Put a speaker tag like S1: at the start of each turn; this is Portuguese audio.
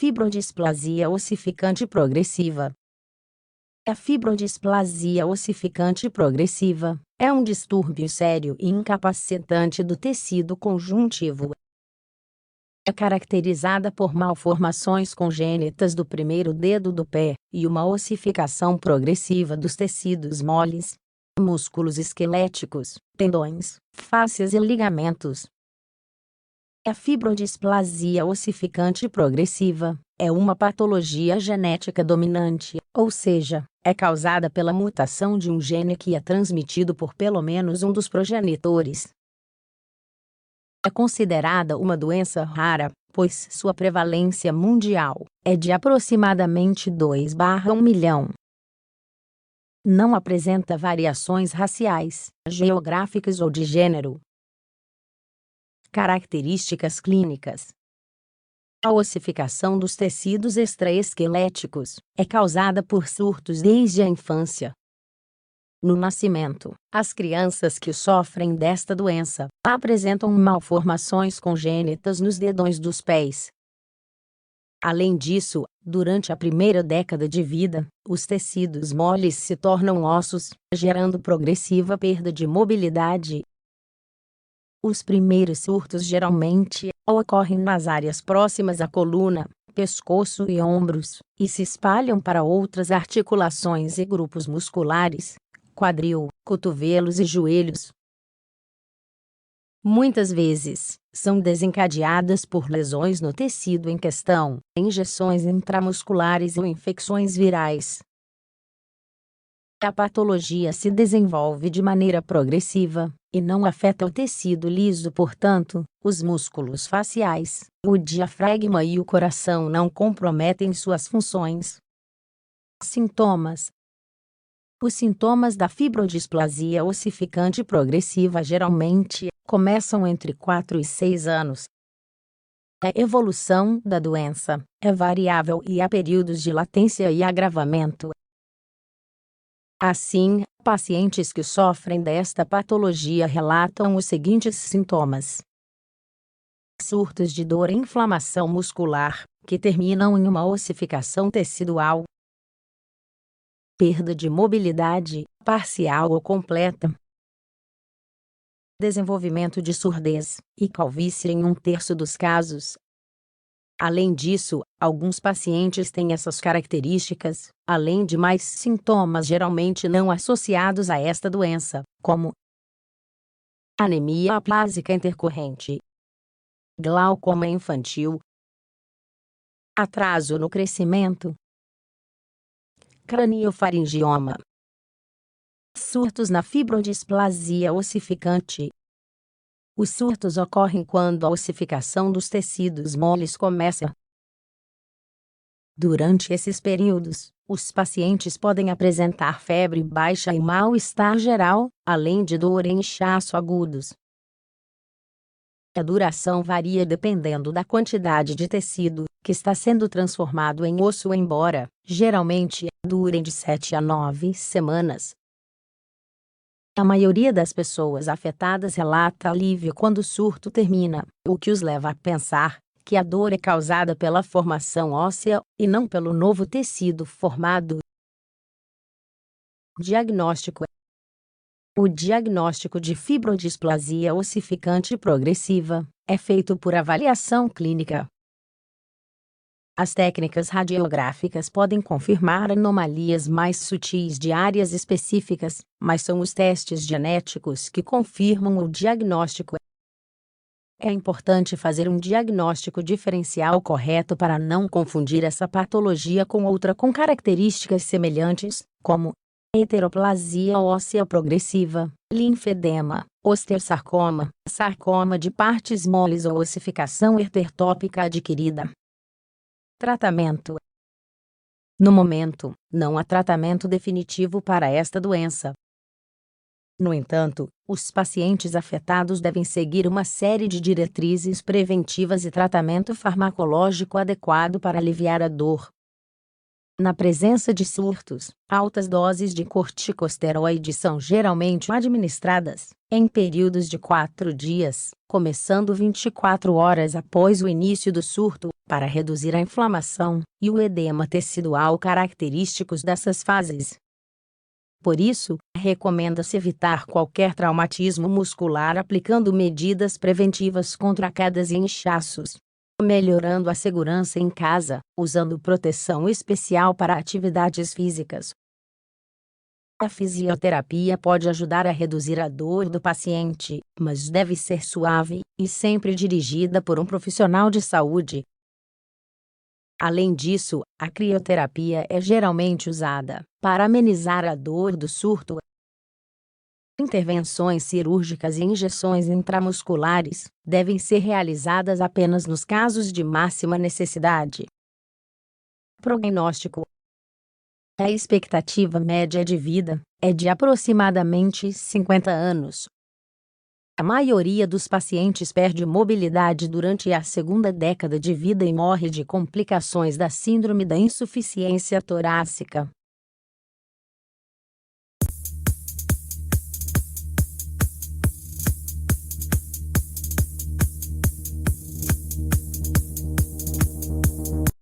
S1: fibrodisplasia ossificante progressiva. A fibrodisplasia ossificante progressiva é um distúrbio sério e incapacitante do tecido conjuntivo. É caracterizada por malformações congênitas do primeiro dedo do pé e uma ossificação progressiva dos tecidos moles, músculos esqueléticos, tendões, fáscias e ligamentos. A fibrodisplasia ossificante progressiva é uma patologia genética dominante, ou seja, é causada pela mutação de um gene que é transmitido por pelo menos um dos progenitores. É considerada uma doença rara, pois sua prevalência mundial é de aproximadamente 2/1 milhão. Não apresenta variações raciais, geográficas ou de gênero. Características clínicas. A ossificação dos tecidos extraesqueléticos é causada por surtos desde a infância. No nascimento, as crianças que sofrem desta doença apresentam malformações congênitas nos dedões dos pés. Além disso, durante a primeira década de vida, os tecidos moles se tornam ossos, gerando progressiva perda de mobilidade. Os primeiros surtos geralmente ocorrem nas áreas próximas à coluna, pescoço e ombros, e se espalham para outras articulações e grupos musculares, quadril, cotovelos e joelhos. Muitas vezes, são desencadeadas por lesões no tecido em questão, injeções intramusculares ou infecções virais. A patologia se desenvolve de maneira progressiva e não afeta o tecido liso, portanto, os músculos faciais, o diafragma e o coração não comprometem suas funções. Sintomas. Os sintomas da fibrodisplasia ossificante progressiva geralmente começam entre 4 e 6 anos. A evolução da doença é variável e há períodos de latência e agravamento. Assim, pacientes que sofrem desta patologia relatam os seguintes sintomas: surtos de dor e inflamação muscular, que terminam em uma ossificação tecidual, perda de mobilidade, parcial ou completa, desenvolvimento de surdez e calvície em 1/3 dos casos. Além disso, alguns pacientes têm essas características, além de mais sintomas geralmente não associados a esta doença, como anemia aplásica intercorrente, glaucoma infantil, atraso no crescimento, craniofaringioma, surtos na fibrodisplasia ossificante. Os surtos ocorrem quando a ossificação dos tecidos moles começa. Durante esses períodos, os pacientes podem apresentar febre baixa e mal-estar geral, além de dor e inchaço agudos. A duração varia dependendo da quantidade de tecido que está sendo transformado em osso, embora, geralmente, durem de 7 a 9 semanas. A maioria das pessoas afetadas relata alívio quando o surto termina, o que os leva a pensar que a dor é causada pela formação óssea, e não pelo novo tecido formado. Diagnóstico. O diagnóstico de fibrodisplasia ossificante progressiva é feito por avaliação clínica. As técnicas radiográficas podem confirmar anomalias mais sutis de áreas específicas, mas são os testes genéticos que confirmam o diagnóstico. É importante fazer um diagnóstico diferencial correto para não confundir essa patologia com outra com características semelhantes, como heteroplasia óssea progressiva, linfedema, osteosarcoma, sarcoma de partes moles ou ossificação hipertópica adquirida. Tratamento. No momento, não há tratamento definitivo para esta doença. No entanto, os pacientes afetados devem seguir uma série de diretrizes preventivas e tratamento farmacológico adequado para aliviar a dor. Na presença de surtos, altas doses de corticosteroides são geralmente administradas, em períodos de 4 dias, começando 24 horas após o início do surto, para reduzir a inflamação e o edema tecidual característicos dessas fases. Por isso, recomenda-se evitar qualquer traumatismo muscular aplicando medidas preventivas contra quedas e inchaços, melhorando a segurança em casa, usando proteção especial para atividades físicas. A fisioterapia pode ajudar a reduzir a dor do paciente, mas deve ser suave e sempre dirigida por um profissional de saúde. Além disso, a crioterapia é geralmente usada para amenizar a dor do surto. Intervenções cirúrgicas e injeções intramusculares devem ser realizadas apenas nos casos de máxima necessidade. Prognóstico: a expectativa média de vida é de aproximadamente 50 anos. A maioria dos pacientes perde mobilidade durante a segunda década de vida e morre de complicações da síndrome da insuficiência torácica.